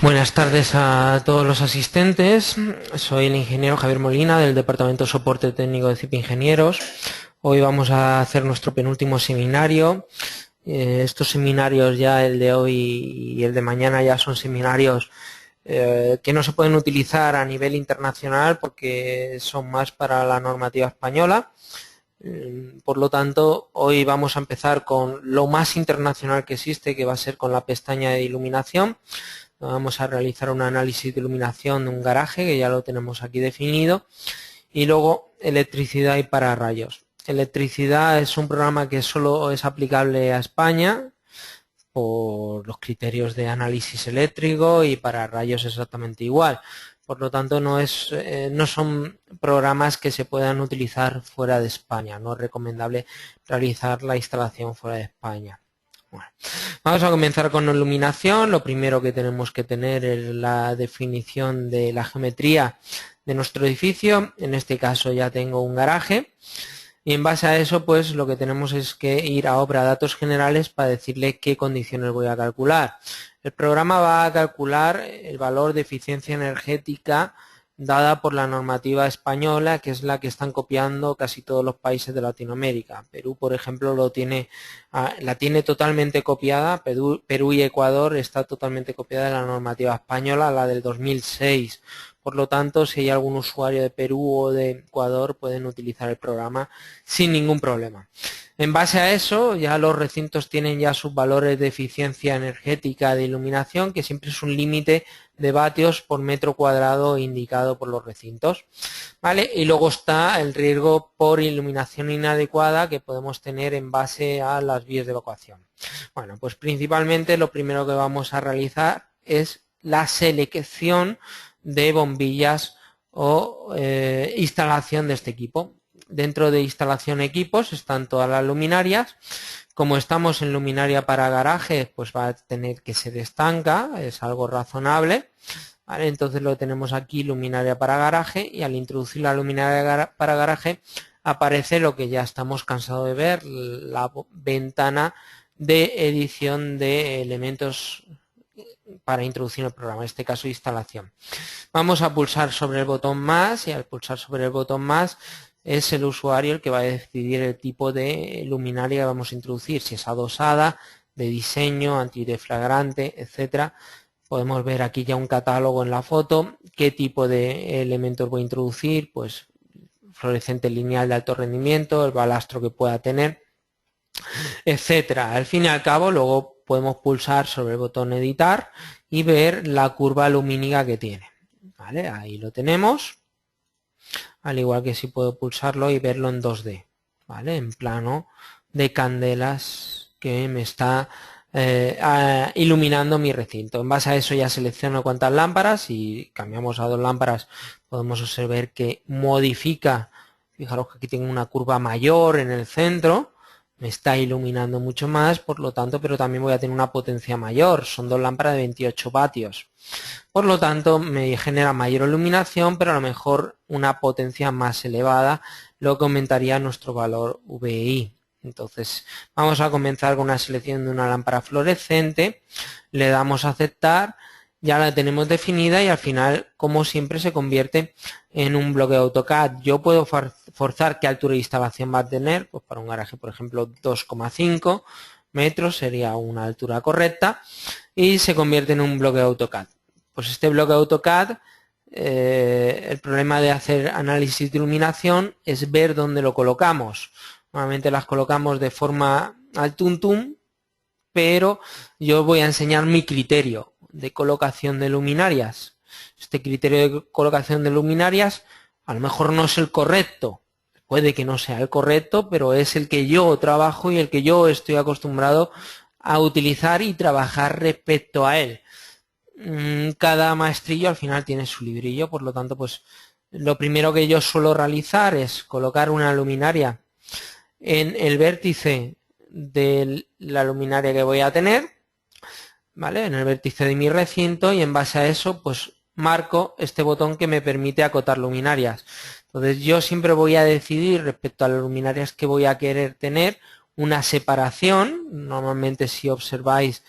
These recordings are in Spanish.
Buenas tardes a todos los asistentes. Soy el ingeniero Javier Molina del Departamento de Soporte Técnico de CIP Ingenieros. Hoy vamos a hacer nuestro penúltimo seminario. Estos seminarios, ya el de hoy y el de mañana, ya son seminarios que no se pueden utilizar a nivel internacional porque son más para la normativa española. Por lo tanto, hoy vamos a empezar con lo más internacional que existe, que va a ser con la pestaña de iluminación. Vamos a realizar un análisis de iluminación de un garaje, que ya lo tenemos aquí definido, y luego electricidad y pararrayos. Electricidad es un programa que solo es aplicable a España por los criterios de análisis eléctrico, y pararrayos exactamente igual. Por lo tanto, no son programas que se puedan utilizar fuera de España. No es recomendable realizar la instalación fuera de España. Bueno, vamos a comenzar con iluminación. Lo primero que tenemos que tener es la definición de la geometría de nuestro edificio. En este caso ya tengo un garaje. Y en base a eso, pues lo que tenemos es que ir a obra datos generales para decirle qué condiciones voy a calcular. El programa va a calcular el valor de eficiencia energética dada por la normativa española, que es la que están copiando casi todos los países de Latinoamérica. Perú, por ejemplo, la tiene totalmente copiada. Perú y Ecuador está totalmente copiada de la normativa española, la del 2006. Por lo tanto, si hay algún usuario de Perú o de Ecuador, pueden utilizar el programa sin ningún problema. En base a eso, ya los recintos tienen ya sus valores de eficiencia energética de iluminación, que siempre es un límite de vatios por metro cuadrado indicado por los recintos, ¿vale? Y luego está el riesgo por iluminación inadecuada que podemos tener en base a las vías de evacuación. Bueno, pues principalmente lo primero que vamos a realizar es la selección de bombillas o instalación de este equipo. Dentro de instalación equipos están todas las luminarias. Como estamos en luminaria para garajes, pues va a tener que ser estanca, es algo razonable, ¿vale? Entonces lo tenemos aquí, luminaria para garaje, y al introducir la luminaria para garaje aparece lo que ya estamos cansados de ver, la ventana de edición de elementos para introducir el programa, en este caso instalación. Vamos a pulsar sobre el botón más, y al pulsar sobre el botón más es el usuario el que va a decidir el tipo de luminaria que vamos a introducir, si es adosada, de diseño, antideflagrante, etcétera. Podemos ver aquí ya un catálogo en la foto, qué tipo de elementos voy a introducir, pues fluorescente lineal de alto rendimiento, el balastro que pueda tener, etcétera. Al fin y al cabo, luego podemos pulsar sobre el botón editar y ver la curva lumínica que tiene, ¿vale? Ahí lo tenemos, al igual que si puedo pulsarlo y verlo en 2D, ¿vale? En plano de candelas que me está iluminando mi recinto. En base a eso ya selecciono cuántas lámparas, y cambiamos a 2 lámparas podemos observar que modifica. Fijaros que aquí tengo una curva mayor en el centro, me está iluminando mucho más, por lo tanto, pero también voy a tener una potencia mayor, son 2 lámparas de 28 vatios. Por lo tanto, me genera mayor iluminación, pero a lo mejor una potencia más elevada, lo que aumentaría nuestro valor VI. Entonces, vamos a comenzar con una selección de una lámpara fluorescente, le damos a aceptar, ya la tenemos definida, y al final, como siempre, se convierte en un bloque de AutoCAD. Yo puedo forzar qué altura de instalación va a tener, pues para un garaje, por ejemplo, 2,5 metros sería una altura correcta, y se convierte en un bloque de AutoCAD. Pues este bloque de AutoCAD, el problema de hacer análisis de iluminación es ver dónde lo colocamos. Normalmente las colocamos de forma al tuntum, pero yo voy a enseñar mi criterio de colocación de luminarias. Este criterio de colocación de luminarias a lo mejor no es el correcto, puede que no sea el correcto, pero es el que yo trabajo y el que yo estoy acostumbrado a utilizar y trabajar respecto a él. Cada maestrillo al final tiene su librillo, por lo tanto, pues lo primero que yo suelo realizar es colocar una luminaria en el vértice de la luminaria que voy a tener, ¿vale? En el vértice de mi recinto, y en base a eso, pues marco este botón que me permite acotar luminarias. Entonces yo siempre voy a decidir respecto a las luminarias que voy a querer tener una separación. Normalmente, si observáis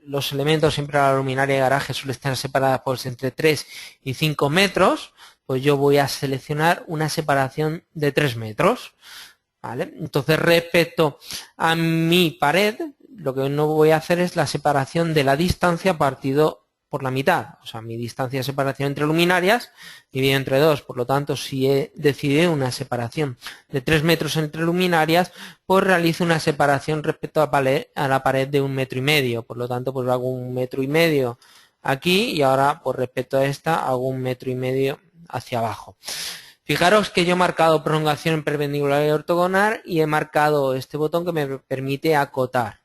los elementos, siempre la luminaria de garaje suele estar separada pues entre 3 y 5 metros, pues yo voy a seleccionar una separación de 3 metros. ¿Vale? Entonces, respecto a mi pared, lo que no voy a hacer es la separación de la distancia partido por la mitad. O sea, mi distancia de separación entre luminarias dividido entre 2. Por lo tanto, si he decidido una separación de 3 metros entre luminarias, pues realizo una separación respecto a la pared de 1,5 metros. Por lo tanto, pues hago 1,5 metros aquí y ahora, pues respecto a esta, hago 1,5 metros hacia abajo. Fijaros que yo he marcado prolongación en perpendicular y ortogonal y he marcado este botón que me permite acotar.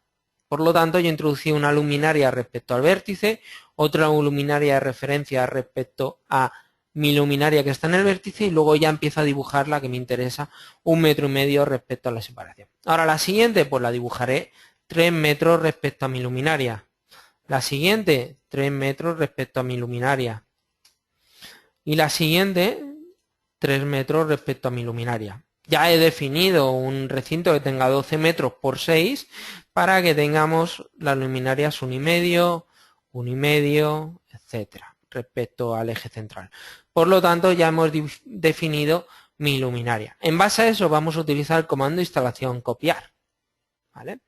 Por lo tanto, yo he introducido una luminaria respecto al vértice, otra luminaria de referencia respecto a mi luminaria que está en el vértice y luego ya empiezo a dibujar la que me interesa, 1,5 metros respecto a la separación. Ahora la siguiente, pues la dibujaré 3 metros respecto a mi luminaria. La siguiente, 3 metros respecto a mi luminaria. Y la siguiente, 3 metros respecto a mi luminaria. Ya he definido un recinto que tenga 12 metros por 6 para que tengamos las luminarias 1,5, 1,5, etcétera, respecto al eje central. Por lo tanto, ya hemos definido mi luminaria. En base a eso vamos a utilizar el comando instalación copiar, ¿vale?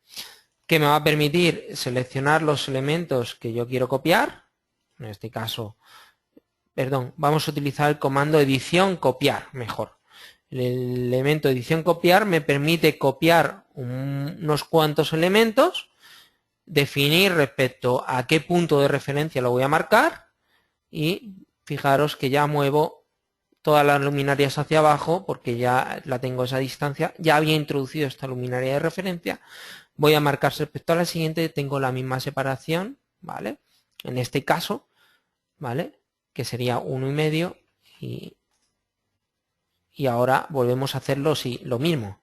Que me va a permitir seleccionar los elementos que yo quiero copiar. En este caso, vamos a utilizar el comando edición copiar, mejor. El elemento edición copiar me permite copiar unos cuantos elementos, definir respecto a qué punto de referencia lo voy a marcar y fijaros que ya muevo todas las luminarias hacia abajo porque ya la tengo a esa distancia, ya había introducido esta luminaria de referencia, voy a marcar respecto a la siguiente, tengo la misma separación, ¿vale? En este caso, ¿vale? Que sería 1,5 y ahora volvemos a hacerlo lo mismo,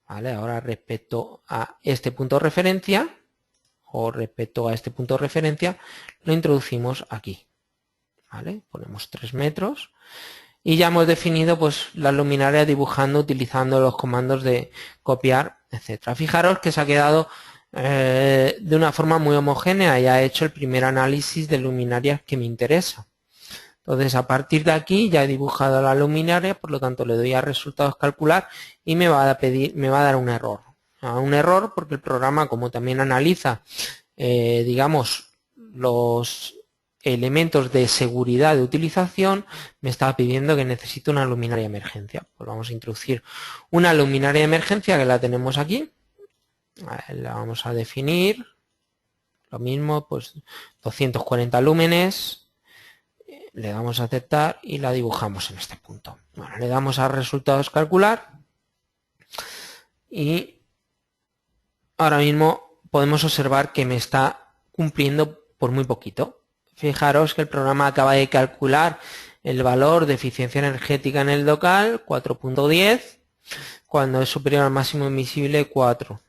¿vale? Ahora respecto a este punto de referencia o respecto a este punto de referencia lo introducimos aquí, ¿vale? Ponemos 3 metros y ya hemos definido pues las luminarias dibujando utilizando los comandos de copiar, etcétera. Fijaros que se ha quedado de una forma muy homogénea y ha hecho el primer análisis de luminarias que me interesa. Entonces, a partir de aquí ya he dibujado la luminaria, por lo tanto le doy a resultados calcular y me va a dar un error. Un error porque el programa, como también analiza, digamos, los elementos de seguridad de utilización, me estaba pidiendo que necesito una luminaria de emergencia. Pues vamos a introducir una luminaria de emergencia que la tenemos aquí. La vamos a definir. Lo mismo, pues 240 lúmenes. Le damos a aceptar y la dibujamos en este punto. Bueno, le damos a resultados calcular y ahora mismo podemos observar que me está cumpliendo por muy poquito. Fijaros que el programa acaba de calcular el valor de eficiencia energética en el local, 4.10, cuando es superior al máximo admisible 4.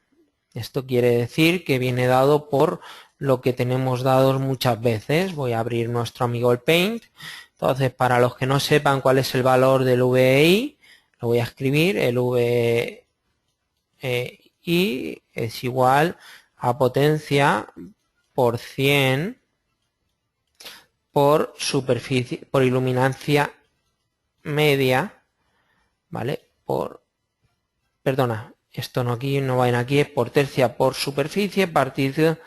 Esto quiere decir que viene dado por lo que tenemos dados muchas veces. Voy a abrir nuestro amigo el Paint. Entonces, para los que no sepan cuál es el valor del VEI, lo voy a escribir. El VEI es igual a potencia por 100 por superficie, por iluminancia media, ¿vale? Perdona, esto no aquí, no va en aquí, es por tercia por superficie partido.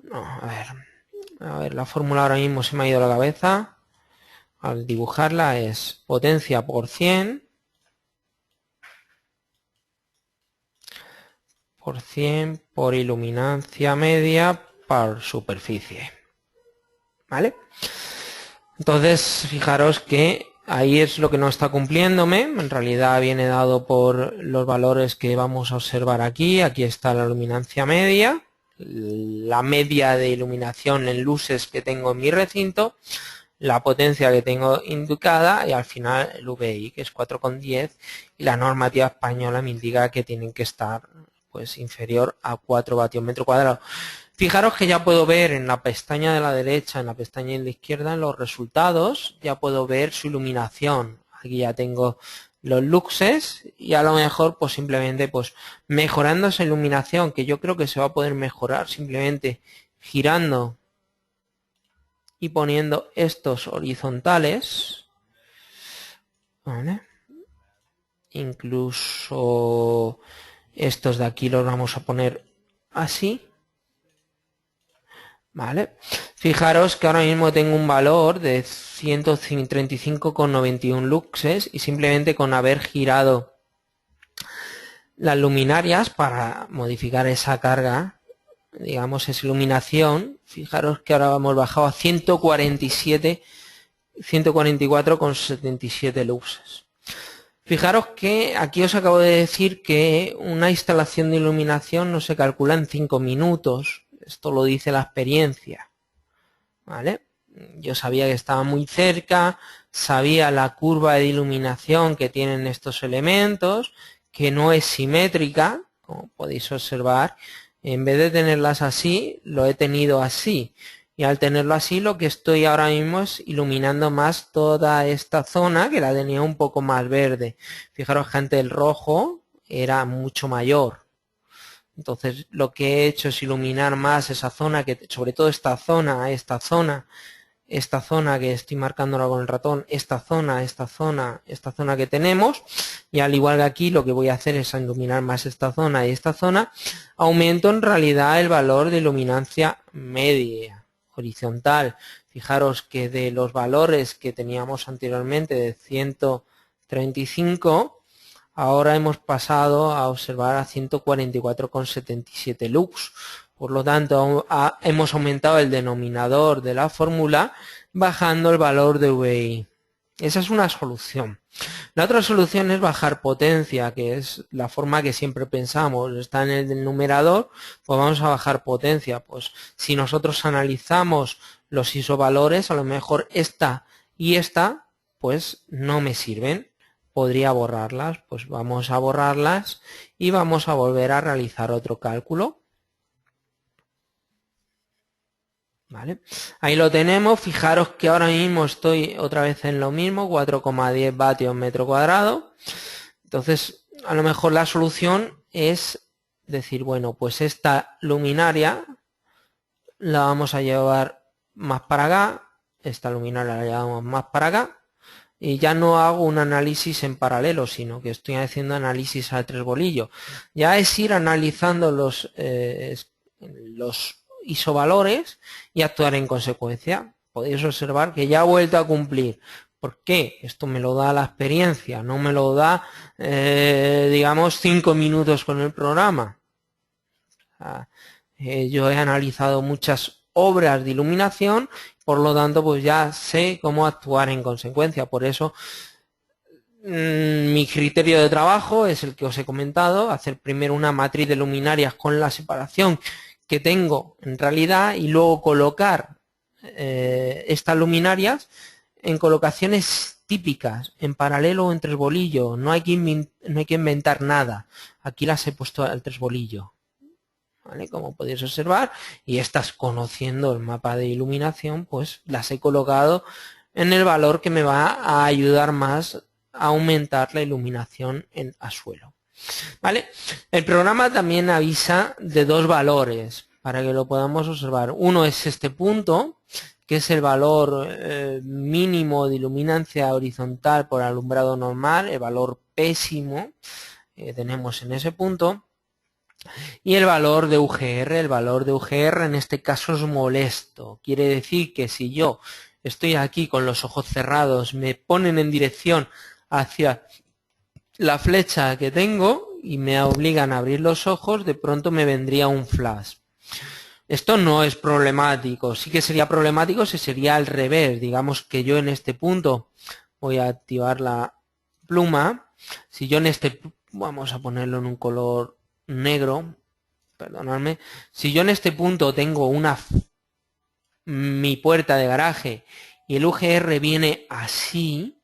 No, a ver, la fórmula ahora mismo se me ha ido a la cabeza. Al dibujarla es potencia por 100 por iluminancia media por superficie, ¿vale? Entonces, fijaros que ahí es lo que no está cumpliéndome. En realidad viene dado por los valores que vamos a observar aquí. Aquí está la luminancia media, la media de iluminación en luces que tengo en mi recinto, la potencia que tengo indicada y al final el VI, que es 4,10, y la normativa española me indica que tienen que estar pues inferior a 4 vatios metro cuadrado. Fijaros que ya puedo ver en la pestaña de la derecha, en la pestaña de la izquierda, en los resultados, ya puedo ver su iluminación. Aquí ya tengo los luxes y a lo mejor pues simplemente pues mejorando esa iluminación, que yo creo que se va a poder mejorar simplemente girando y poniendo estos horizontales, ¿vale? Incluso estos de aquí los vamos a poner así, ¿vale? Fijaros que ahora mismo tengo un valor de 135,91 luxes y simplemente con haber girado las luminarias para modificar esa carga, digamos, esa iluminación, fijaros que ahora hemos bajado a 144,77 luxes. Fijaros que aquí os acabo de decir que una instalación de iluminación no se calcula en 5 minutos. Esto lo dice la experiencia, ¿vale? Yo sabía que estaba muy cerca, sabía la curva de iluminación que tienen estos elementos, que no es simétrica, como podéis observar. En vez de tenerlas así, lo he tenido así. Y al tenerlo así, lo que estoy ahora mismo es iluminando más toda esta zona, que la tenía un poco más verde. Fijaros que antes el rojo era mucho mayor. Entonces lo que he hecho es iluminar más esa zona, que sobre todo esta zona que estoy marcándola con el ratón, esta zona que tenemos, y al igual que aquí lo que voy a hacer es iluminar más esta zona y esta zona, aumento en realidad el valor de iluminancia media, horizontal. Fijaros que de los valores que teníamos anteriormente de 135, ahora hemos pasado a observar a 144,77 lux. Por lo tanto, hemos aumentado el denominador de la fórmula bajando el valor de VI. Esa es una solución. La otra solución es bajar potencia, que es la forma que siempre pensamos. Está en el numerador, pues vamos a bajar potencia. Pues si nosotros analizamos los isovalores, a lo mejor esta y esta, pues no me sirven. Podría borrarlas, pues vamos a borrarlas y vamos a volver a realizar otro cálculo. ¿Vale? Ahí lo tenemos. Fijaros que ahora mismo estoy otra vez en lo mismo, 4,10 vatios metro cuadrado. Entonces, a lo mejor la solución es decir, bueno, pues esta luminaria la vamos a llevar más para acá, esta luminaria la llevamos más para acá, y ya no hago un análisis en paralelo, sino que estoy haciendo análisis a tres bolillos. Ya es ir analizando los isovalores y actuar en consecuencia. Podéis observar que ya ha vuelto a cumplir. ¿Por qué? Esto me lo da la experiencia, no me lo da, digamos, 5 minutos con el programa. Yo he analizado muchas obras de iluminación, por lo tanto, pues ya sé cómo actuar en consecuencia. Por eso, mi criterio de trabajo es el que os he comentado, hacer primero una matriz de luminarias con la separación que tengo en realidad y luego colocar estas luminarias en colocaciones típicas, en paralelo o en tres bolillos. No hay que inventar nada. Aquí las he puesto al tres bolillo, ¿vale? Como podéis observar, y estas, conociendo el mapa de iluminación, pues las he colocado en el valor que me va a ayudar más a aumentar la iluminación a suelo. ¿Vale? El programa también avisa de dos valores para que lo podamos observar. Uno es este punto, que es el valor mínimo de iluminancia horizontal por alumbrado normal, el valor pésimo que tenemos en ese punto, y el valor de UGR. El valor de UGR en este caso es molesto. Quiere decir que si yo estoy aquí con los ojos cerrados, me ponen en dirección hacia la flecha que tengo y me obligan a abrir los ojos, de pronto me vendría un flash. Esto no es problemático. Sí que sería problemático si sería al revés. Digamos que yo en este punto voy a activar la pluma. Si yo en este, vamos a ponerlo en un color negro, perdonadme. Si yo en este punto tengo mi puerta de garaje y el UGR viene así,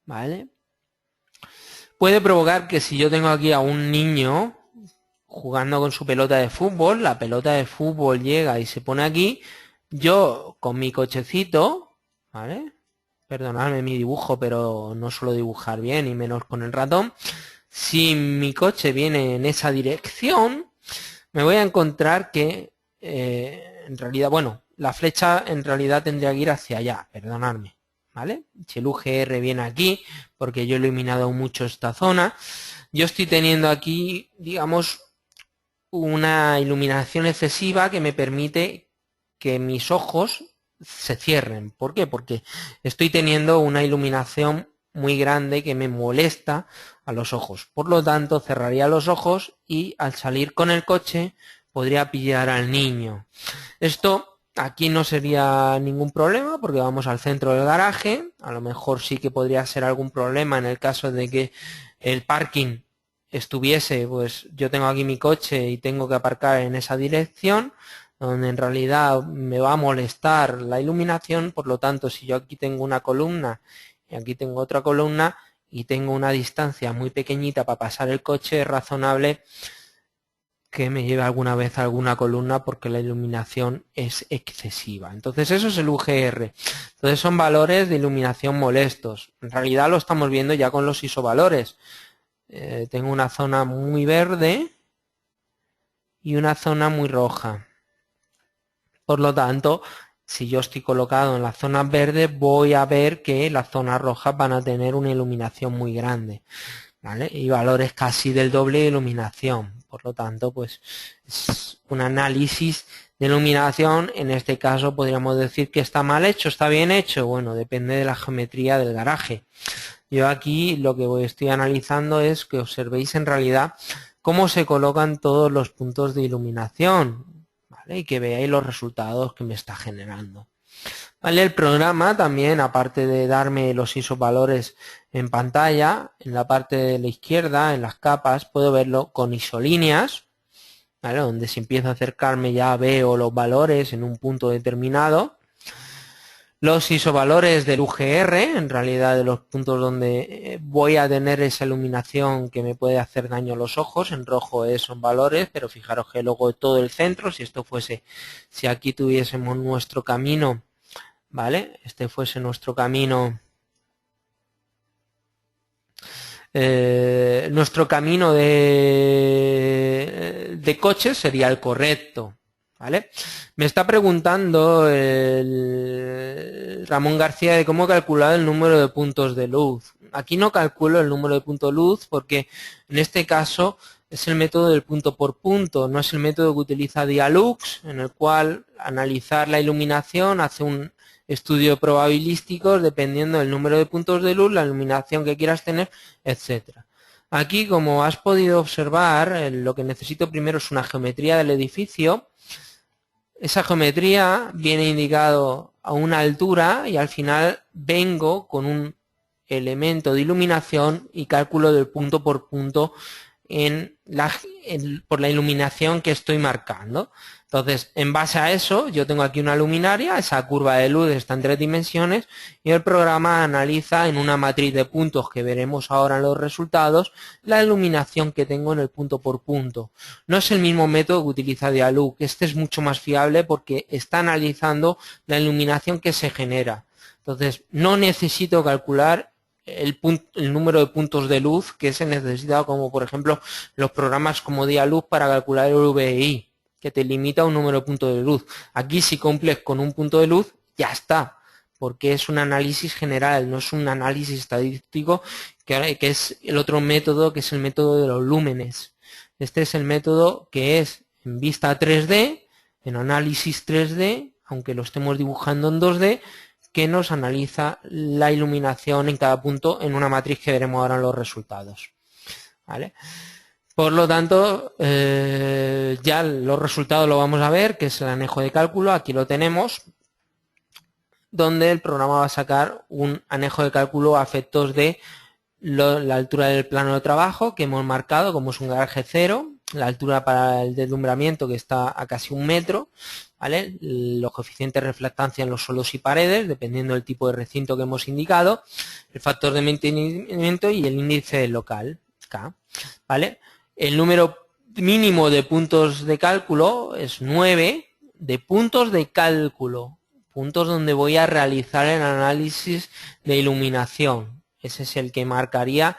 ¿vale? Puede provocar que si yo tengo aquí a un niño jugando con su pelota de fútbol, la pelota de fútbol llega y se pone aquí, yo con mi cochecito, ¿vale? Perdonadme mi dibujo, pero no suelo dibujar bien y menos con el ratón. Si mi coche viene en esa dirección, me voy a encontrar que en realidad, bueno, la flecha en realidad tendría que ir hacia allá, perdonadme, ¿vale? Si el UGR viene aquí, porque yo he iluminado mucho esta zona, yo estoy teniendo aquí, digamos, una iluminación excesiva que me permite que mis ojos se cierren. ¿Por qué? Porque estoy teniendo una iluminación muy grande que me molesta a los ojos. Por lo tanto, cerraría los ojos y al salir con el coche podría pillar al niño. Esto aquí no sería ningún problema porque vamos al centro del garaje. A lo mejor sí que podría ser algún problema en el caso de que el parking estuviese, pues yo tengo aquí mi coche y tengo que aparcar en esa dirección, donde en realidad me va a molestar la iluminación. Por lo tanto, si yo aquí tengo una columna y aquí tengo otra columna y tengo una distancia muy pequeñita para pasar el coche, es razonable que me lleve alguna vez a alguna columna porque la iluminación es excesiva. Entonces eso es el UGR. Entonces son valores de iluminación molestos. En realidad lo estamos viendo ya con los isovalores. Tengo una zona muy verde y una zona muy roja. Por lo tanto, si yo estoy colocado en las zonas verdes, voy a ver que las zonas rojas van a tener una iluminación muy grande, ¿vale? Y valores casi del doble de iluminación. Por lo tanto, pues es un análisis de iluminación. En este caso podríamos decir que está mal hecho, está bien hecho. Bueno, depende de la geometría del garaje. Yo aquí lo que estoy analizando es que observéis en realidad cómo se colocan todos los puntos de iluminación, ¿vale? Y que veáis los resultados que me está generando. ¿Vale? El programa también, aparte de darme los isovalores en pantalla, en la parte de la izquierda, en las capas, puedo verlo con isolíneas, ¿vale? Donde si empiezo a acercarme ya veo los valores en un punto determinado. Los isovalores del UGR, en realidad de los puntos donde voy a tener esa iluminación que me puede hacer daño a los ojos. En rojo son valores, pero fijaros que luego todo el centro, si esto fuese, si aquí tuviésemos nuestro camino, ¿vale? Este fuese nuestro camino, nuestro camino de coche sería el correcto, ¿vale? Me está preguntando Ramón García de cómo calcular el número de puntos de luz. Aquí no calculo el número de puntos de luz porque en este caso es el método del punto por punto, no es el método que utiliza Dialux, en el cual analizar la iluminación hace un estudio probabilístico dependiendo del número de puntos de luz, la iluminación que quieras tener, etcétera. Aquí, como has podido observar, lo que necesito primero es una geometría del edificio. Esa geometría viene indicado a una altura y al final vengo con un elemento de iluminación y cálculo del punto por punto por la iluminación que estoy marcando. Entonces, en base a eso, yo tengo aquí una luminaria, esa curva de luz está en 3 dimensiones y el programa analiza en una matriz de puntos que veremos ahora en los resultados la iluminación que tengo en el punto por punto. No es el mismo método que utiliza Dialux, este es mucho más fiable porque está analizando la iluminación que se genera. Entonces, no necesito calcular el número de puntos de luz que se necesita, como por ejemplo los programas como Dialux para calcular el VI, que te limita a un número de puntos de luz. Aquí si cumples con un punto de luz, ya está, porque es un análisis general, no es un análisis estadístico, que es el otro método, que es el método de los lúmenes. Este es el método que es en vista 3D, en análisis 3D, aunque lo estemos dibujando en 2D, que nos analiza la iluminación en cada punto en una matriz que veremos ahora en los resultados, ¿vale? Por lo tanto, ya los resultados lo vamos a ver, que es el anejo de cálculo, aquí lo tenemos, donde el programa va a sacar un anejo de cálculo a efectos de la altura del plano de trabajo que hemos marcado, como es un garaje cero, la altura para el deslumbramiento que está a casi 1 metro, ¿vale? Los coeficientes de reflectancia en los suelos y paredes, dependiendo del tipo de recinto que hemos indicado, el factor de mantenimiento y el índice local, K, ¿vale? El número mínimo de puntos de cálculo es 9, de puntos de cálculo, puntos donde voy a realizar el análisis de iluminación. Ese es el que marcaría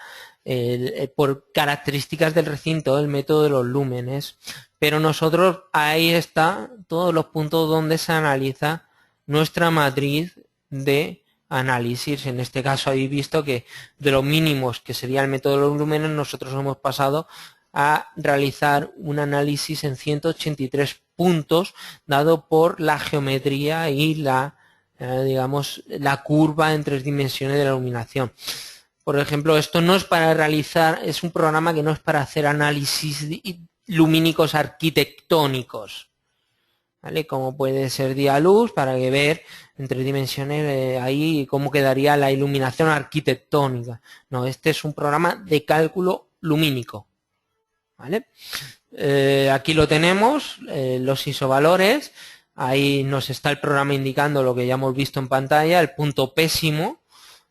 por características del recinto el método de los lúmenes. Pero nosotros, ahí está todos los puntos donde se analiza nuestra matriz de análisis. En este caso habéis visto que de los mínimos, que sería el método de los volúmenes, nosotros hemos pasado a realizar un análisis en 183 puntos, dado por la geometría y la, digamos, la curva en 3 dimensiones de la iluminación. Por ejemplo, esto no es para realizar, es un programa que no es para hacer análisis lumínicos arquitectónicos, ¿vale? Como puede ser Dialux, para que ver en 3 dimensiones ahí cómo quedaría la iluminación arquitectónica. No, este es un programa de cálculo lumínico, ¿vale? Aquí lo tenemos, los isovalores. Ahí nos está el programa indicando lo que ya hemos visto en pantalla, el punto pésimo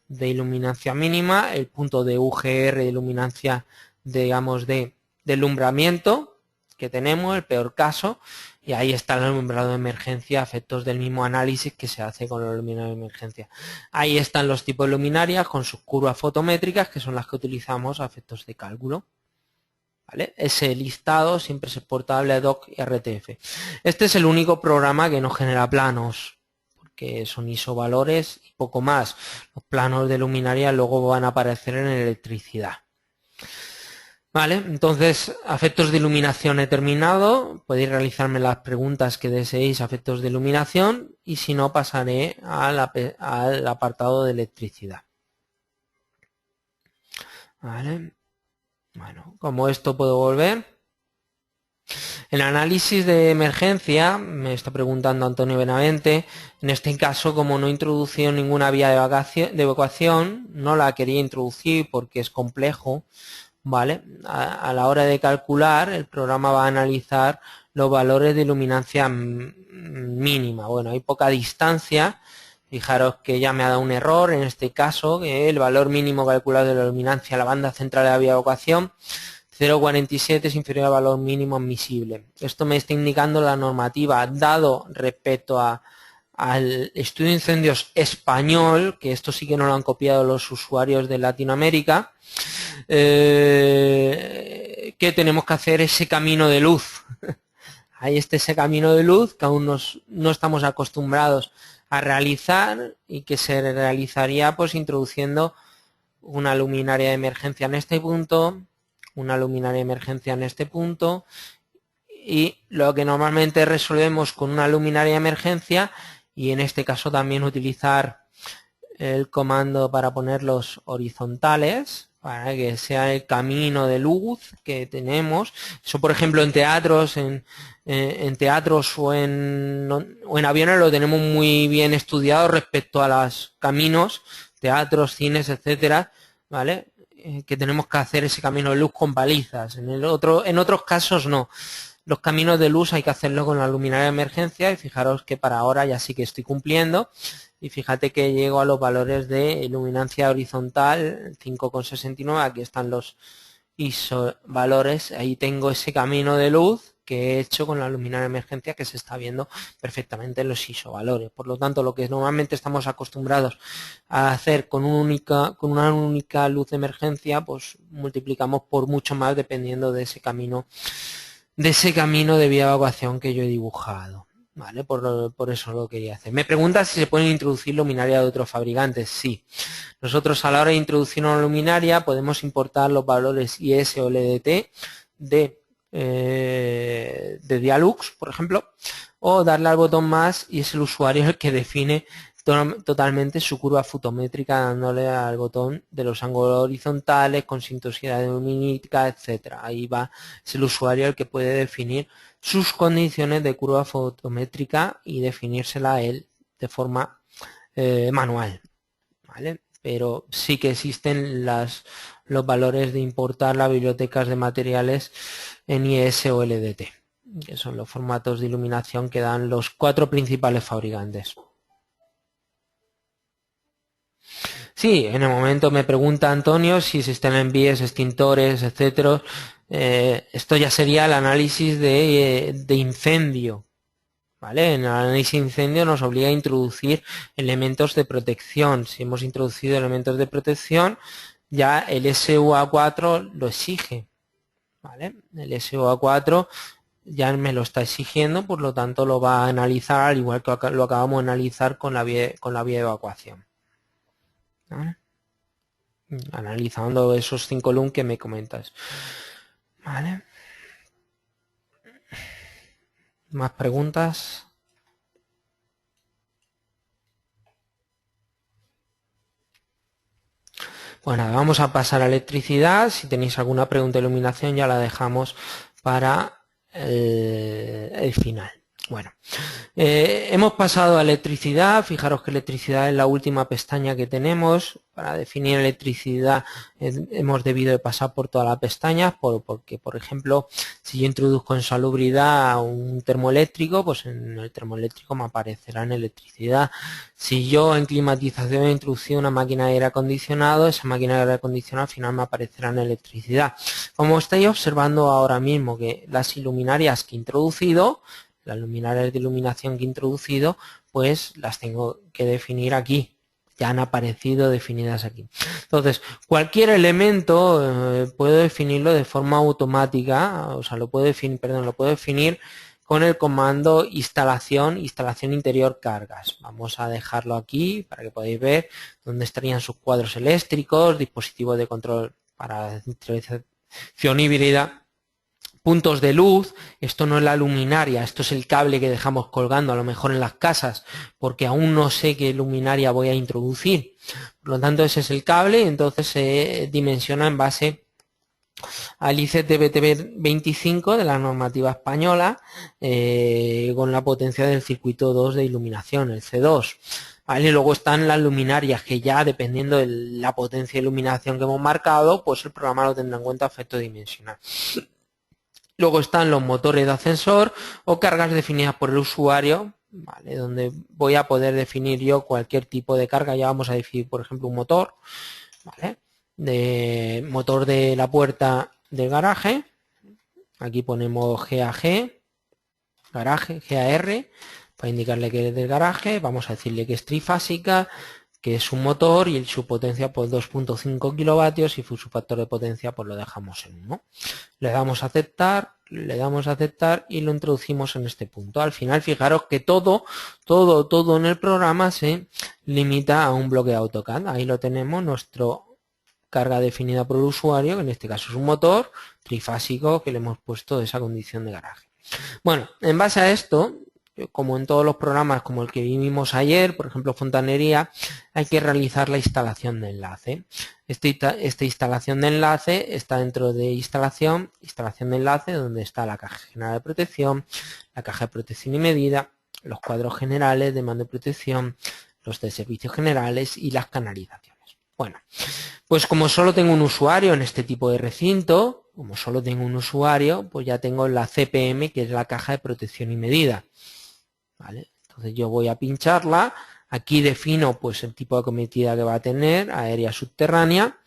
de iluminancia mínima, el punto de UGR de iluminancia, digamos, de alumbramiento que tenemos, el peor caso, y ahí está el alumbrado de emergencia, efectos del mismo análisis que se hace con el alumbrado de emergencia. Ahí están los tipos de luminarias con sus curvas fotométricas, que son las que utilizamos a efectos de cálculo. ¿Vale? Ese listado siempre es exportable a doc y RTF. Este es el único programa que no genera planos, porque son isovalores y poco más. Los planos de luminaria luego van a aparecer en electricidad. Vale, entonces, a efectos de iluminación he terminado. Podéis realizarme las preguntas que deseéis a efectos de iluminación, y si no, pasaré al apartado de electricidad. Vale. Bueno, como esto puedo volver. El análisis de emergencia, me está preguntando Antonio Benavente, en este caso, como no he introducido ninguna vía de evacuación, no la quería introducir porque es complejo, ¿vale? A la hora de calcular, el programa va a analizar los valores de iluminancia mínima. Bueno, hay poca distancia. Fijaros que ya me ha dado un error en este caso, que el valor mínimo calculado de la luminancia a la banda central de la vía de evacuación 0,47 es inferior al valor mínimo admisible. Esto me está indicando la normativa, dado respecto al estudio de incendios español, que esto sí que no lo han copiado los usuarios de Latinoamérica, que tenemos que hacer ese camino de luz. Ahí está ese camino de luz que aún no estamos acostumbrados a realizar, y que se realizaría pues introduciendo una luminaria de emergencia en este punto, una luminaria de emergencia en este punto, y lo que normalmente resolvemos con una luminaria de emergencia, y en este caso también utilizar el comando para ponerlos horizontales, para que sea el camino de luz que tenemos. Eso, por ejemplo, en teatros, en teatros o en aviones lo tenemos muy bien estudiado respecto a los caminos, teatros, cines, etcétera, ¿vale? Que tenemos que hacer ese camino de luz con balizas. En otros casos no. Los caminos de luz hay que hacerlo con la luminaria de emergencia, y fijaros que para ahora ya sí que estoy cumpliendo. Y fíjate que llego a los valores de iluminancia horizontal 5,69. Aquí están los isovalores. Ahí tengo ese camino de luz que he hecho con la luminaria de emergencia, que se está viendo perfectamente en los isovalores. Por lo tanto, lo que normalmente estamos acostumbrados a hacer con una única luz de emergencia, pues multiplicamos por mucho más dependiendo de ese camino de vía de evacuación que yo he dibujado. ¿Vale? Por eso lo quería hacer. Me pregunta si se pueden introducir luminaria de otros fabricantes. Sí. Nosotros, a la hora de introducir una luminaria, podemos importar los valores IS o LDT de Dialux, por ejemplo, o darle al botón más, y es el usuario el que define totalmente su curva fotométrica, dándole al botón de los ángulos horizontales con sintosidad lumínica, etcétera. Ahí va, es el usuario el que puede definir sus condiciones de curva fotométrica y definírsela él de forma manual, ¿vale? Pero sí que existen los valores de importar las bibliotecas de materiales en IS o LDT, que son los formatos de iluminación que dan los 4 principales fabricantes. Sí, en el momento me pregunta Antonio si existen envíes, extintores, etcétera. Esto ya sería el análisis de incendio, ¿vale? En el análisis de incendio nos obliga a introducir elementos de protección. Si hemos introducido elementos de protección, ya el SUA4 lo exige, ¿vale? El SUA4 ya me lo está exigiendo, por lo tanto lo va a analizar al igual que lo acabamos de analizar con la vía de evacuación. ¿Vale? Analizando esos 5 LUM que me comentas. ¿Vale? ¿Más preguntas? Bueno, vamos a pasar a electricidad. Si tenéis alguna pregunta de iluminación ya la dejamos para el final. Bueno, hemos pasado a electricidad. Fijaros que electricidad es la última pestaña que tenemos. Para definir electricidad hemos debido de pasar por todas las pestañas, porque, por ejemplo, si yo introduzco en salubridad un termoeléctrico, pues en el termoeléctrico me aparecerá en electricidad. Si yo en climatización he introducido una máquina de aire acondicionado, esa máquina de aire acondicionado al final me aparecerá en electricidad. Como estáis observando ahora mismo que las luminarias que he introducido, las luminarias de iluminación que he introducido, pues las tengo que definir aquí. Ya han aparecido definidas aquí. Entonces, cualquier elemento puedo definirlo de forma automática, o sea, lo puedo definir con el comando instalación interior cargas. Vamos a dejarlo aquí para que podáis ver dónde estarían sus cuadros eléctricos, dispositivos de control para centralización híbrida, puntos de luz. Esto no es la luminaria, esto es el cable que dejamos colgando a lo mejor en las casas, porque aún no sé qué luminaria voy a introducir. Por lo tanto, ese es el cable, entonces se dimensiona en base al ICTBT 25 de la normativa española, con la potencia del circuito 2 de iluminación, el C2. ¿Vale? Luego están las luminarias, que ya dependiendo de la potencia de iluminación que hemos marcado, pues el programa lo tendrá en cuenta a efecto dimensional. Luego están los motores de ascensor o cargas definidas por el usuario, ¿vale? Donde voy a poder definir yo cualquier tipo de carga. Ya vamos a definir, por ejemplo, un motor, ¿vale? De motor de la puerta del garaje. Aquí ponemos GAG, garaje, GAR, para indicarle que es del garaje. Vamos a decirle que es trifásica, que es un motor y su potencia pues 2.5 kilovatios, y su factor de potencia pues lo dejamos en 1. Le damos a aceptar, y lo introducimos en este punto. Al final, fijaros que todo en el programa se limita a un bloque de AutoCAD. Ahí lo tenemos, nuestro carga definida por el usuario, que en este caso es un motor trifásico que le hemos puesto esa condición de garaje. Bueno, en base a esto, como en todos los programas como el que vimos ayer, por ejemplo fontanería, hay que realizar la instalación de enlace. Esta instalación de enlace está dentro de instalación de enlace, donde está la caja general de protección, la caja de protección y medida, los cuadros generales de mando de protección, los de servicios generales y las canalizaciones. Bueno, pues como solo tengo un usuario en este tipo de recinto, pues ya tengo la CPM, que es la caja de protección y medida. ¿Vale? Entonces yo voy a pincharla, aquí defino pues el tipo de acometida que va a tener, aérea subterránea,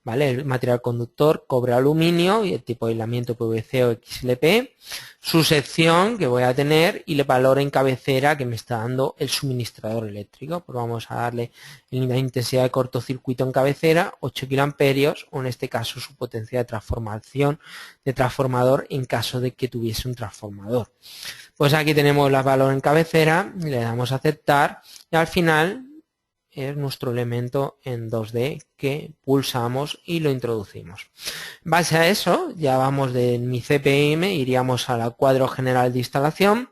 ¿vale? El material conductor, cobre, aluminio, y el tipo de aislamiento PVC o XLP, su sección que voy a tener y el valor en cabecera que me está dando el suministrador eléctrico. Pues vamos a darle la intensidad de cortocircuito en cabecera, 8 kiloamperios, o en este caso su potencia de transformación de transformador en caso de que tuviese un transformador. Pues aquí tenemos el valor en cabecera, le damos a aceptar y al final es nuestro elemento en 2D que pulsamos y lo introducimos. En base a eso, ya vamos de mi CPM, iríamos al cuadro general de instalación,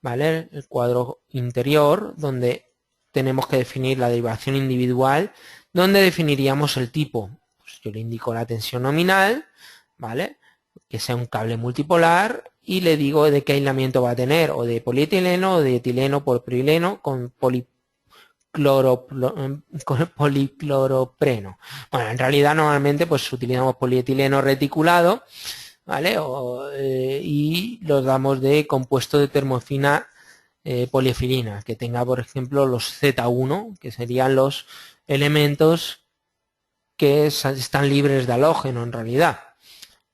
¿vale? El cuadro interior, donde tenemos que definir la derivación individual, donde definiríamos el tipo. Pues yo le indico la tensión nominal, ¿vale? Que sea un cable multipolar, y le digo de qué aislamiento va a tener, o de polietileno o de etileno por propileno con policloropreno. Bueno, en realidad normalmente pues utilizamos polietileno reticulado, ¿vale? Y los damos de compuesto de termofina poliefilina, que tenga por ejemplo los Z1, que serían los elementos que están libres de halógeno en realidad.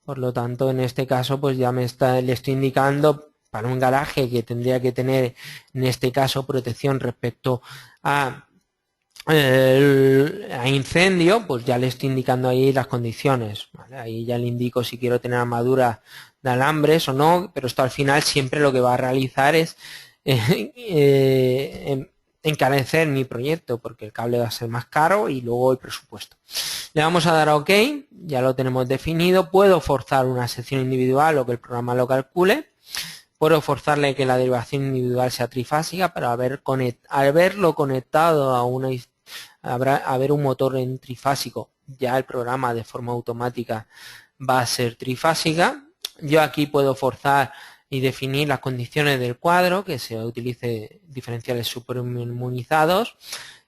Por lo tanto, en este caso, pues ya le estoy indicando para un garaje que tendría que tener, en este caso, protección respecto a incendio, pues ya le estoy indicando ahí las condiciones, ¿vale? Ahí ya le indico si quiero tener armadura de alambres o no, pero esto al final siempre lo que va a realizar es encarecer mi proyecto, porque el cable va a ser más caro y luego el presupuesto. Le vamos a dar a OK, ya lo tenemos definido. Puedo forzar una sección individual o que el programa lo calcule. Puedo forzarle que la derivación individual sea trifásica, pero al verlo conectado a ver un motor en trifásico, ya el programa de forma automática va a ser trifásica. Yo aquí puedo forzar y definir las condiciones del cuadro, que se utilice diferenciales superinmunizados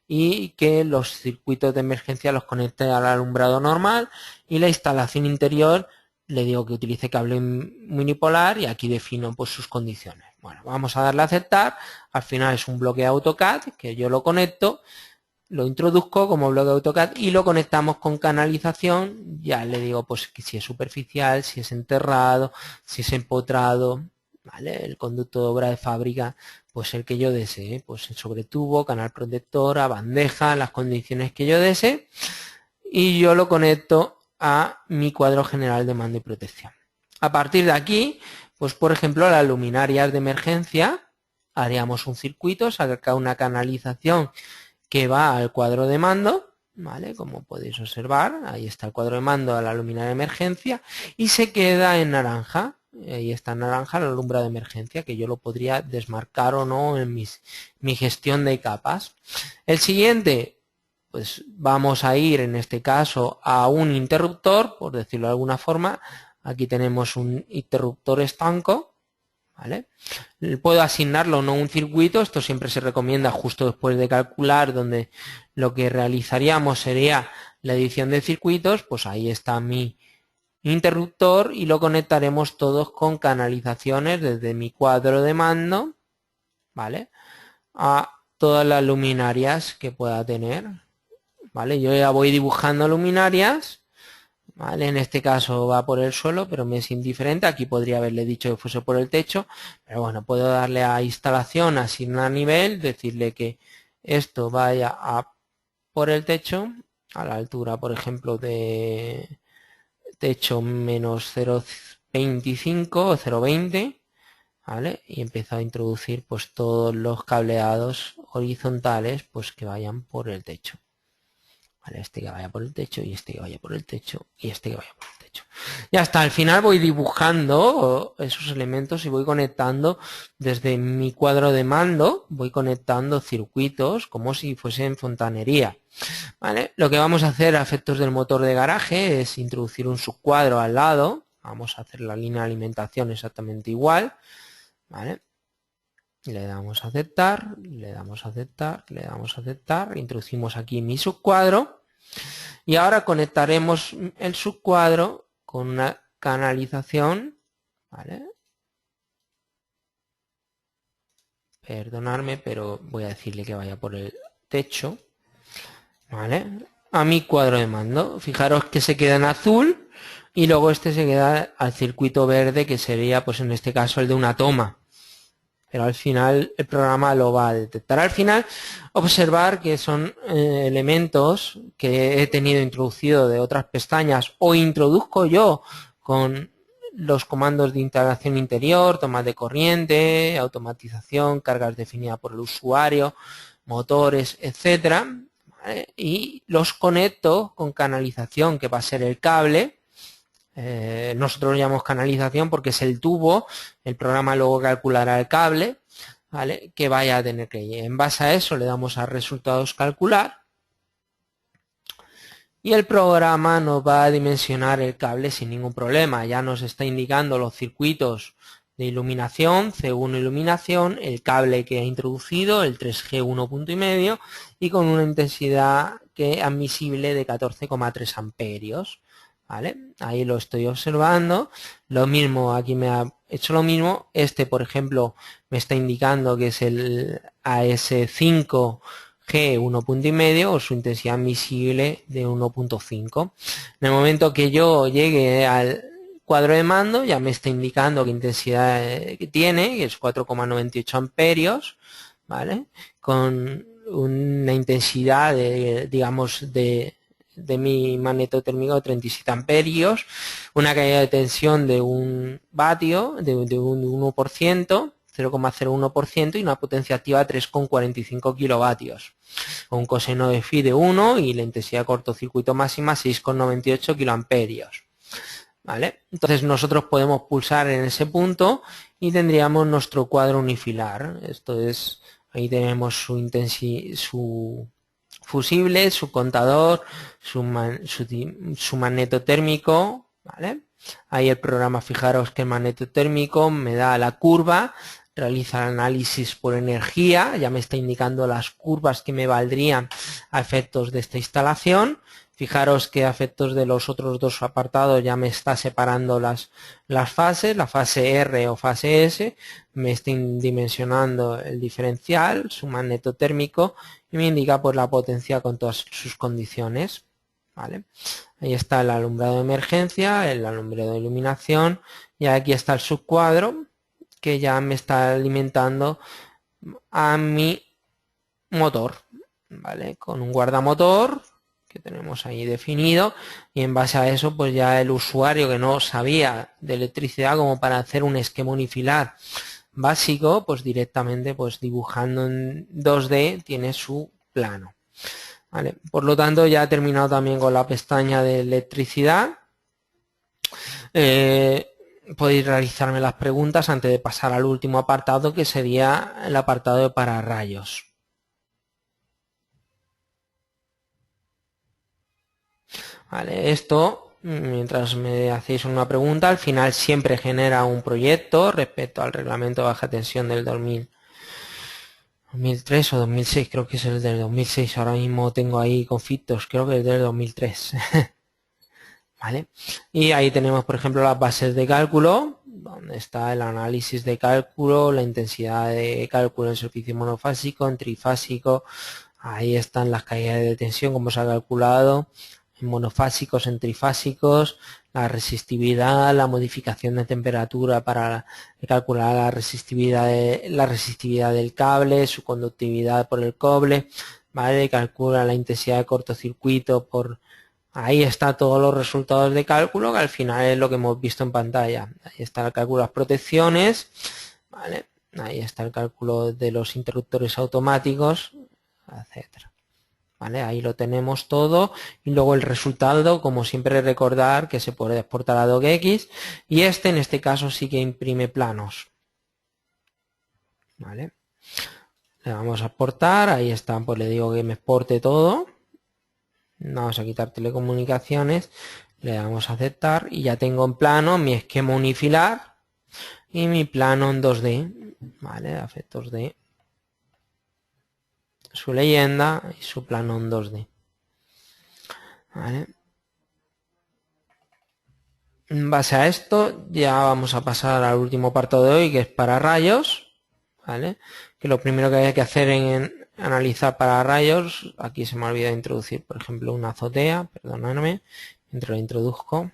y que los circuitos de emergencia los conecte al alumbrado normal, y la instalación interior le digo que utilice cable unipolar y aquí defino pues sus condiciones. Bueno, vamos a darle a aceptar. Al final es un bloque AutoCAD que yo lo conecto, lo introduzco como bloque AutoCAD y lo conectamos con canalización. Ya le digo pues que si es superficial, si es enterrado, si es empotrado, ¿vale? El conducto de obra de fábrica, pues el que yo desee, pues el sobretubo, canal protectora, bandeja, las condiciones que yo desee, y yo lo conecto a mi cuadro general de mando y protección. A partir de aquí, pues por ejemplo, las luminarias de emergencia, haríamos un circuito, saca una canalización que va al cuadro de mando, ¿vale? Como podéis observar, ahí está el cuadro de mando a la luminaria de emergencia y se queda en naranja. Ahí está en naranja la alumbrado de emergencia, que yo lo podría desmarcar o no en mi gestión de capas. El siguiente, pues vamos a ir en este caso a un interruptor, por decirlo de alguna forma. Aquí tenemos un interruptor estanco, ¿vale? Puedo asignarlo o no a un circuito, esto siempre se recomienda justo después de calcular, donde lo que realizaríamos sería la edición de circuitos. Pues ahí está mi interruptor y lo conectaremos todos con canalizaciones desde mi cuadro de mando, ¿vale? A todas las luminarias que pueda tener, ¿vale? Yo ya voy dibujando luminarias, ¿vale? En este caso va por el suelo, pero me es indiferente. Aquí podría haberle dicho que fuese por el techo, pero bueno, puedo darle a instalación, asignar nivel, decirle que esto vaya por el techo, a la altura, por ejemplo, de techo menos 0,25 o 0,20, ¿vale? Y empiezo a introducir pues todos los cableados horizontales pues que vayan por el techo. Vale, este que vaya por el techo y este que vaya por el techo y este que vaya por el techo. Y hasta al final voy dibujando esos elementos y voy conectando desde mi cuadro de mando, voy conectando circuitos como si fuesen fontanería. ¿Vale? Lo que vamos a hacer a efectos del motor de garaje es introducir un subcuadro al lado. Vamos a hacer la línea de alimentación exactamente igual, ¿vale? Le damos a aceptar, le damos a aceptar, le damos a aceptar, introducimos aquí mi subcuadro y ahora conectaremos el subcuadro con una canalización, ¿vale? Perdonadme, pero voy a decirle que vaya por el techo, ¿vale? A mi cuadro de mando. Fijaros que se queda en azul y luego este se queda al circuito verde, que sería pues en este caso el de una toma. Pero al final el programa lo va a detectar. Al final observar que son elementos que he tenido introducido de otras pestañas o introduzco yo con los comandos de integración interior, tomas de corriente, automatización, cargas definidas por el usuario, motores, etcétera, ¿vale? Y los conecto con canalización, que va a ser el cable. Nosotros lo llamamos canalización porque es el tubo, el programa luego calculará el cable, ¿vale? Que vaya a tener que ir. En base a eso le damos a resultados calcular y el programa nos va a dimensionar el cable sin ningún problema. Ya nos está indicando los circuitos de iluminación, C1 iluminación, el cable que ha introducido, el 3G 1,5 y con una intensidad que admisible de 14,3 amperios. ¿Vale? Ahí lo estoy observando. Lo mismo, aquí me ha hecho lo mismo. Este, por ejemplo, me está indicando que es el AS5G 1,5 o su intensidad admisible de 1,5. En el momento que yo llegue al cuadro de mando, ya me está indicando qué intensidad que tiene, que es 4,98 amperios, ¿vale? Con una intensidad de, digamos, de de mi magneto térmico de 37 amperios, una caída de tensión de 1 vatio, de un 1%, 0,01% y una potencia activa de 3,45 kilovatios, con un coseno de phi de 1 y la intensidad de cortocircuito máxima 6,98 kiloamperios. ¿Vale? Entonces nosotros podemos pulsar en ese punto y tendríamos nuestro cuadro unifilar. Esto es, ahí tenemos su fusible, su contador, su magneto térmico, ¿vale? Ahí el programa, fijaros que el magneto térmico me da la curva, realiza el análisis por energía, ya me está indicando las curvas que me valdrían a efectos de esta instalación. Fijaros que a efectos de los otros dos apartados ya me está separando las fases, la fase R o fase S, me está dimensionando el diferencial, su magneto térmico y me indica pues la potencia con todas sus condiciones. ¿Vale? Ahí está el alumbrado de emergencia, el alumbrado de iluminación y aquí está el subcuadro que ya me está alimentando a mi motor, ¿vale? Con un guardamotor que tenemos ahí definido y en base a eso pues ya el usuario que no sabía de electricidad como para hacer un esquema unifilar básico, pues directamente pues dibujando en 2D tiene su plano. ¿Vale? Por lo tanto ya he terminado también con la pestaña de electricidad. Podéis realizarme las preguntas antes de pasar al último apartado, que sería el apartado de pararrayos. Vale, esto, mientras me hacéis una pregunta, al final siempre genera un proyecto respecto al reglamento de baja tensión del 2003 o 2006, creo que es el del 2006, ahora mismo tengo ahí conflictos, creo que es del 2003. ¿Vale? Y ahí tenemos, por ejemplo, las bases de cálculo, donde está el análisis de cálculo, la intensidad de cálculo en servicio monofásico, en trifásico, ahí están las caídas de tensión, como se ha calculado, en monofásicos, en trifásicos, la resistividad, la modificación de temperatura para calcular la resistividad del cable, su conductividad por el cobre, ¿vale? Calcula la intensidad de cortocircuito por... Ahí está todos los resultados de cálculo, que al final es lo que hemos visto en pantalla. Ahí está el cálculo de las protecciones, ¿vale? Ahí está el cálculo de los interruptores automáticos, etcétera. ¿Vale? Ahí lo tenemos todo y luego el resultado, como siempre recordar que se puede exportar a docx y en este caso sí que imprime planos. ¿Vale? Le vamos a exportar, ahí está, pues le digo que me exporte todo. Vamos a quitar telecomunicaciones, le damos a aceptar y ya tengo en plano mi esquema unifilar y mi plano en 2D, ¿vale? Efectos de su leyenda y su plano en 2D. ¿Vale? En base a esto ya vamos a pasar al último apartado de hoy, que es pararrayos, ¿vale? Que lo primero que hay que hacer en analizar pararrayos, aquí se me olvida introducir, por ejemplo, una azotea, perdonadme, mientras lo introduzco.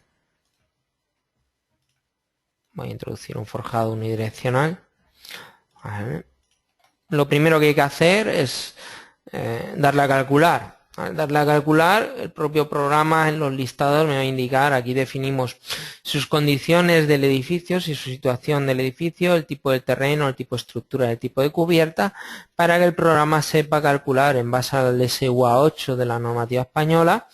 Voy a introducir un forjado unidireccional. ¿Vale? Lo primero que hay que hacer es darle a calcular. Al darle a calcular, el propio programa en los listados me va a indicar, aquí definimos sus condiciones del edificio, si su situación del edificio, el tipo de terreno, el tipo de estructura, el tipo de cubierta, para que el programa sepa calcular en base al SUA 8 de la normativa española,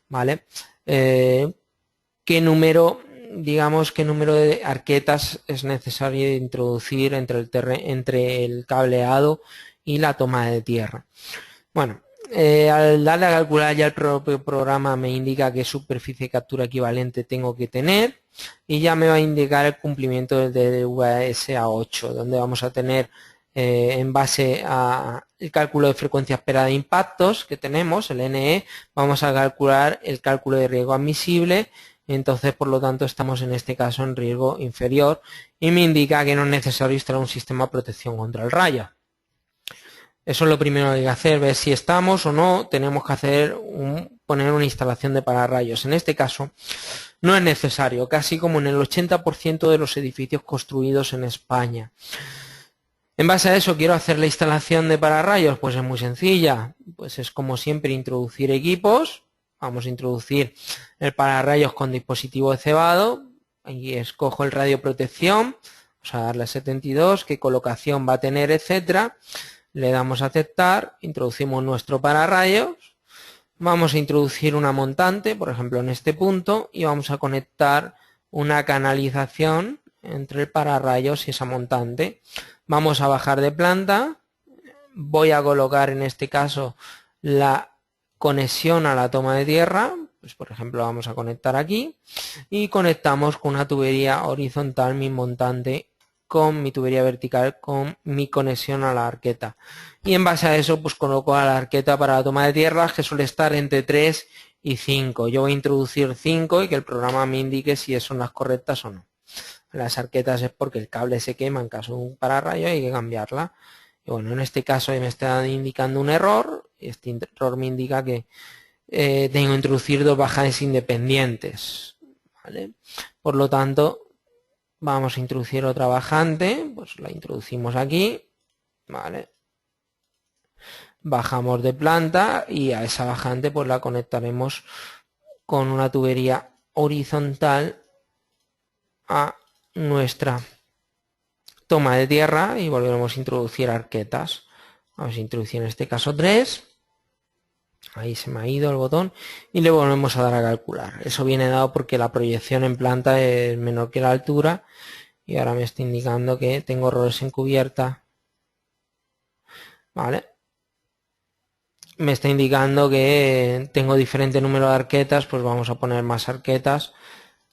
¿vale? Qué número, digamos, qué número de arquetas es necesario introducir entre el cableado y la toma de tierra. Bueno, al darle a calcular ya el propio programa me indica qué superficie de captura equivalente tengo que tener y ya me va a indicar el cumplimiento del DWSA 8, donde vamos a tener en base al cálculo de frecuencia esperada de impactos que tenemos, el NE, vamos a calcular el cálculo de riesgo admisible. Entonces, por lo tanto, estamos en este caso en riesgo inferior y me indica que no es necesario instalar un sistema de protección contra el rayo. Eso es lo primero que hay que hacer, ver si estamos o no, tenemos que poner una instalación de pararrayos. En este caso, no es necesario, casi como en el 80% de los edificios construidos en España. En base a eso, ¿quiero hacer la instalación de pararrayos? Pues es muy sencilla, pues es como siempre introducir equipos, Vamos a introducir el pararrayos con dispositivo cebado. Aquí escojo el radio protección. Vamos a darle a 72, qué colocación va a tener, etcétera. Le damos a aceptar, introducimos nuestro pararrayos. Vamos a introducir una montante, por ejemplo en este punto, y vamos a conectar una canalización entre el pararrayos y esa montante. Vamos a bajar de planta. Voy a colocar en este caso la conexión a la toma de tierra, pues por ejemplo vamos a conectar aquí y conectamos con una tubería horizontal mi montante con mi tubería vertical con mi conexión a la arqueta, y en base a eso pues coloco a la arqueta para la toma de tierras, que suele estar entre 3 y 5. Yo voy a introducir 5 y que el programa me indique si son las correctas o no. Las arquetas es porque el cable se quema en caso de un pararrayo y hay que cambiarla. Y bueno, en este caso me está indicando un error, y este error me indica que tengo que introducir dos bajadas independientes, ¿vale? Por lo tanto, vamos a introducir otra bajante, pues la introducimos aquí, ¿vale? Bajamos de planta y a esa bajante pues la conectaremos con una tubería horizontal a nuestra toma de tierra y volveremos a introducir arquetas. Vamos a introducir en este caso 3. Ahí se me ha ido el botón y le volvemos a dar a calcular. Eso viene dado porque la proyección en planta es menor que la altura y ahora me está indicando que tengo errores en cubierta. Vale. Me está indicando que tengo diferente número de arquetas, pues vamos a poner más arquetas.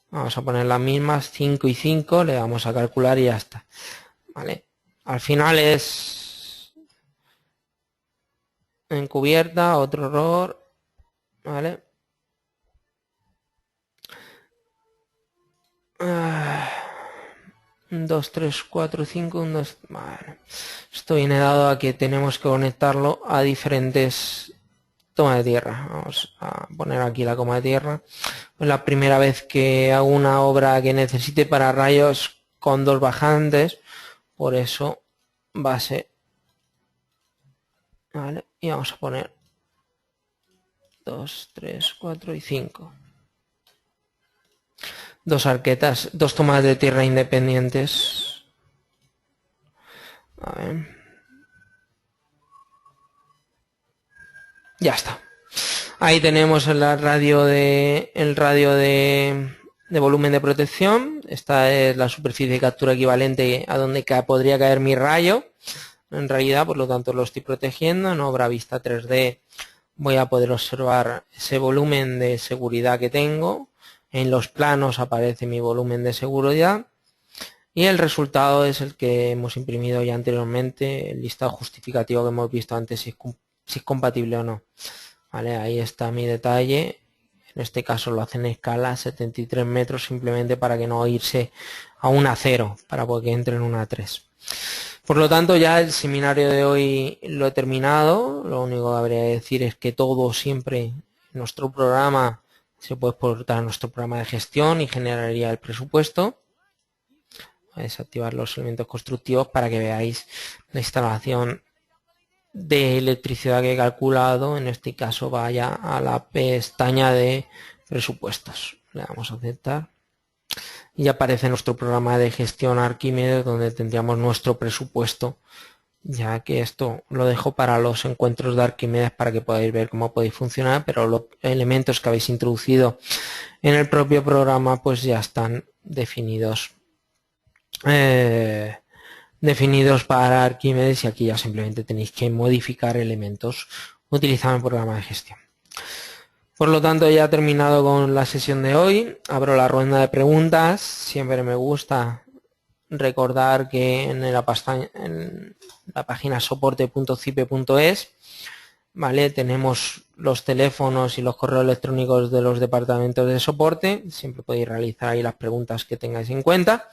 Vamos a poner las mismas, 5 y 5, le damos a calcular y ya está. Vale. Al final es encubierta, otro error, ¿vale? 2, 3, 4, 5, 1, 2, vale. Esto viene dado a que tenemos que conectarlo a diferentes tomas de tierra. Vamos a poner aquí la toma de tierra. Es la primera vez que hago una obra que necesite pararrayos con dos bajantes, por eso base, ¿vale? Y vamos a poner 2, 3, 4 y 5. Dos arquetas, dos tomas de tierra independientes. A ver. Ya está. Ahí tenemos el radio de volumen de protección. Esta es la superficie de captura equivalente a donde podría caer mi rayo. En realidad, por lo tanto, lo estoy protegiendo. En obra vista 3D voy a poder observar ese volumen de seguridad que tengo. En los planos aparece mi volumen de seguridad. Y el resultado es el que hemos imprimido ya anteriormente, el listado justificativo que hemos visto antes, si es compatible o no. Vale, ahí está mi detalle. En este caso lo hacen en escala 73 metros, simplemente para que no irse a una 0, para que entre en una 3. Por lo tanto, ya el seminario de hoy lo he terminado. Lo único que habría que decir es que todo siempre en nuestro programa se puede exportar a nuestro programa de gestión y generaría el presupuesto. Voy a desactivar los elementos constructivos para que veáis la instalación de electricidad que he calculado. En este caso vaya a la pestaña de presupuestos. Le damos a aceptar y aparece nuestro programa de gestión Arquímedes, donde tendríamos nuestro presupuesto, ya que esto lo dejo para los encuentros de Arquímedes para que podáis ver cómo podéis funcionar, pero los elementos que habéis introducido en el propio programa pues ya están definidos para Arquímedes, y aquí ya simplemente tenéis que modificar elementos utilizando el programa de gestión. Por lo tanto, ya he terminado con la sesión de hoy. Abro la ronda de preguntas. Siempre me gusta recordar que en la página soporte.cipe.es, ¿vale? Tenemos los teléfonos y los correos electrónicos de los departamentos de soporte. Siempre podéis realizar ahí las preguntas que tengáis en cuenta.